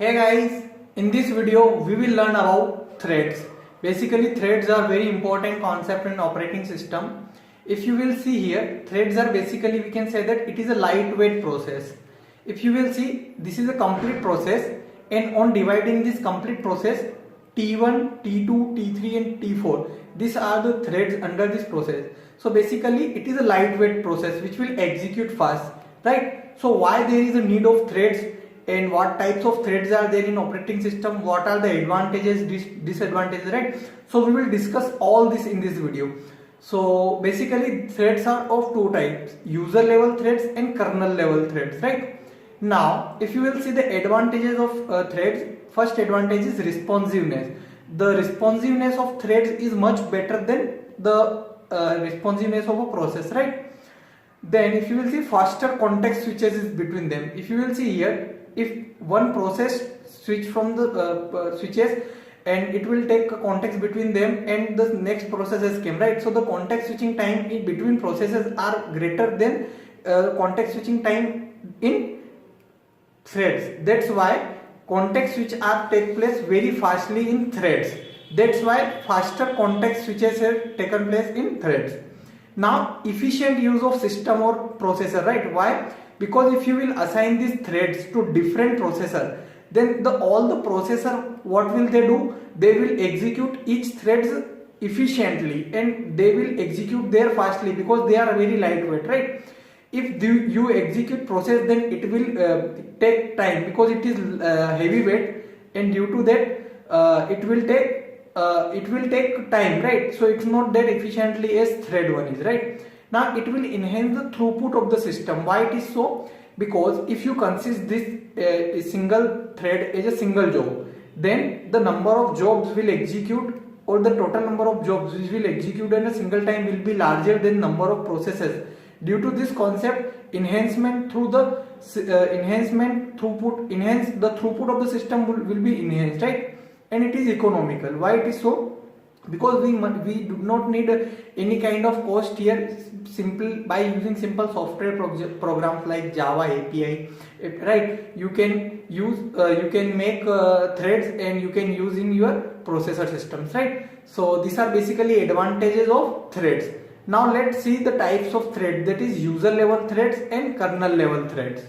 Hey guys, in this video we will learn about threads. Basically threads are very important concept in operating system. If you will see here, threads are basically, we can say that it is a lightweight process. If you will see, this is a complete process, and on dividing this complete process, T1, T2, T3 and T4, these are the threads under this process. So basically it is a lightweight process which will execute fast, right? So why there is a need of threads, and what types of threads are there in operating system, what are the advantages, disadvantages, right? So we will discuss all this in this video. So basically threads are of two types, user level threads and kernel level threads, right? Now if you will see the advantages of threads, first advantage is responsiveness. The responsiveness of threads is much better than the responsiveness of a process, right? Then if you will see, faster context switches is between them. If you will see here, if one process switch from the switches, and it will take a context between them and the next processes came, right? So the context switching time in between processes are greater than context switching time in threads. That's why context switch are take place very fastly in threads. That's why faster context switches have taken place in threads. Now efficient use of system or processor, right? Why? Because if you will assign these threads to different processor, then all the processor, what will they do? They will execute each threads efficiently, and they will execute there fastly because they are very lightweight, right? If you execute process, then it will take time because it is heavyweight, and due to that it will take time, right? So it's not that efficiently as thread one is, right? Now it will enhance the throughput of the system. Why it is so? Because if you consist this a single thread as a single job, then the number of jobs will execute, or the total number of jobs which will execute in a single time will be larger than number of processes. Due to this concept, enhancement through the enhance the throughput of the system will be enhanced, right? And it is economical. Why it is so? Because we do not need any kind of cost here, simple by using simple software programs like Java API, right? You can use you can make threads, and you can use in your processor systems, right? So these are basically advantages of threads. Now let's see the types of threads, that is user level threads and kernel level threads.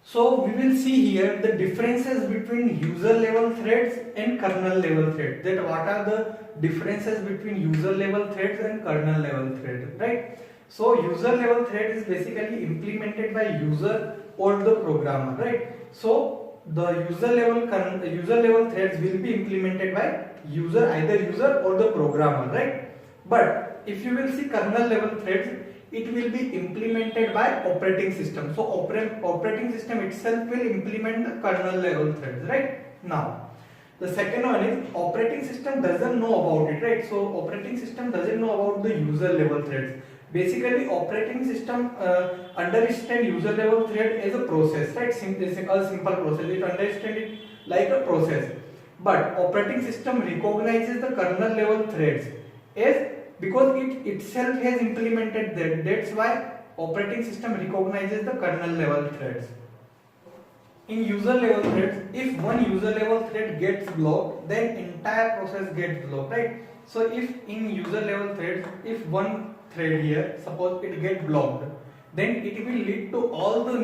So we will see here the differences between user level threads and kernel level threads. That what are the differences between user level threads and kernel level threads, right? So user level thread is basically implemented by user or the programmer, right? So the user level threads will be implemented by either user or the programmer, right? But if you will see kernel level threads, it will be implemented by operating system. So operating system itself will implement the kernel level threads, right? Now the second one is operating system doesn't know about it, right? So operating system doesn't know about the user level threads. Basically operating system understand user level thread as a process, right? A simple process. It understand it like a process. But operating system recognizes the kernel level threads as, because it itself has implemented that. That's why operating system recognizes the kernel level threads. In user level threads, if one user level thread gets blocked, then entire process gets blocked, right? So if in user level threads, if one thread here, suppose it gets blocked, then it will lead to all the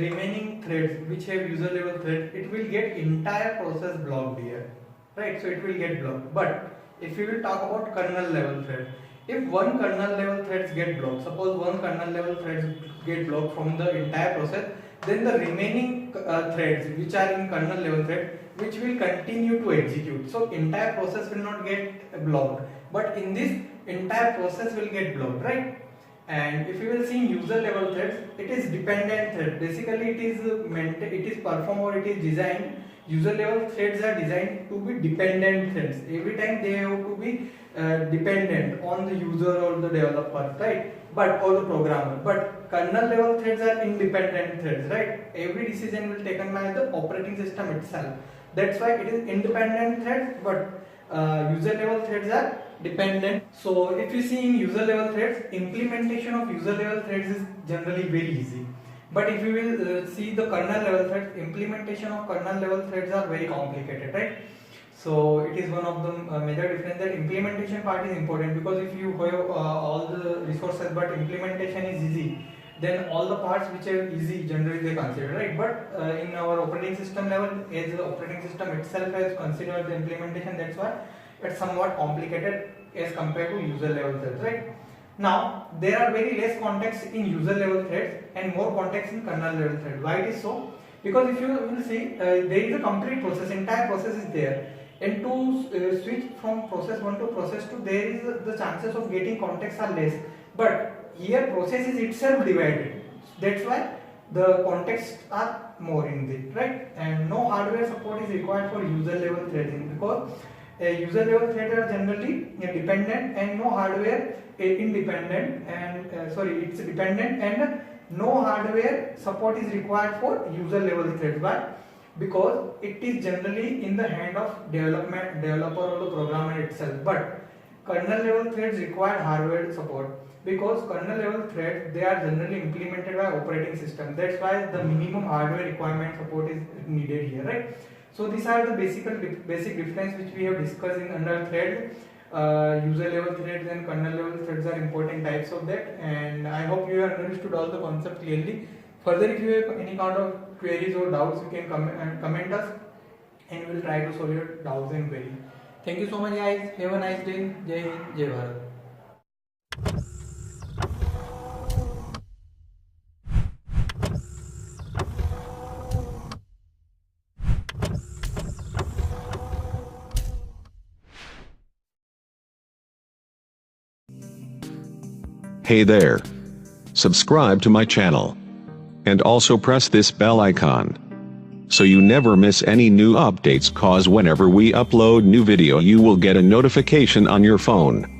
remaining threads which have user level thread, it will get entire process blocked here, right? So it will get blocked. But if we will talk about kernel level thread, if one kernel level threads get blocked, suppose one kernel level threads get blocked from the entire process, then the remaining threads which are in kernel level thread, which will continue to execute. So entire process will not get blocked, but in this entire process will get blocked, right? And if you will see in user level threads, it is dependent thread. Basically it is performed, or it is designed. User level threads are designed to be dependent threads. Every time they have to be dependent on the user or the developer, right? But or the programmer. But kernel level threads are independent threads, right? Every decision will be taken by the operating system itself. That's why it is independent threads, but user level threads are dependent. So if you see in user level threads, implementation of user level threads is generally very easy. But if you will see the kernel level threads, implementation of kernel level threads are very complicated, right? So it is one of the major difference, that implementation part is important, because if you have all the resources but implementation is easy, then all the parts which are easy generally they consider, right? But in our operating system level, as the operating system itself has considered the implementation, that's why it's somewhat complicated as compared to user level threads, right? Now there are very less context in user level threads and more context in kernel level thread. Why it is so? Because if you will see, there is a complete process, entire process is there, and to switch from process 1 to process 2, there is the chances of getting context are less. But here process is itself divided, that's why the contexts are more in it, right? And no hardware support is required for user level threading, because user level threads are generally dependent and no hardware independent, and it's dependent and no hardware support is required for user level threads. Why? Because it is generally in the hand of developer or the programmer itself. But kernel level threads require hardware support, because kernel level threads, they are generally implemented by operating system. That's why the minimum hardware requirement support is needed here, right? So these are the basic difference which we have discussed in under thread. User level threads and kernel level threads are important types of that, and I hope you have understood all the concept clearly. Further, if you have any kind of queries or doubts, you can comment us, and we will try to solve your doubts and queries. Thank you so much, guys. Have a nice day. Jai Hind, Jai Bharat. Hey there. Subscribe to my channel. And also press this bell icon, so you never miss any new updates, cause whenever we upload new video you will get a notification on your phone.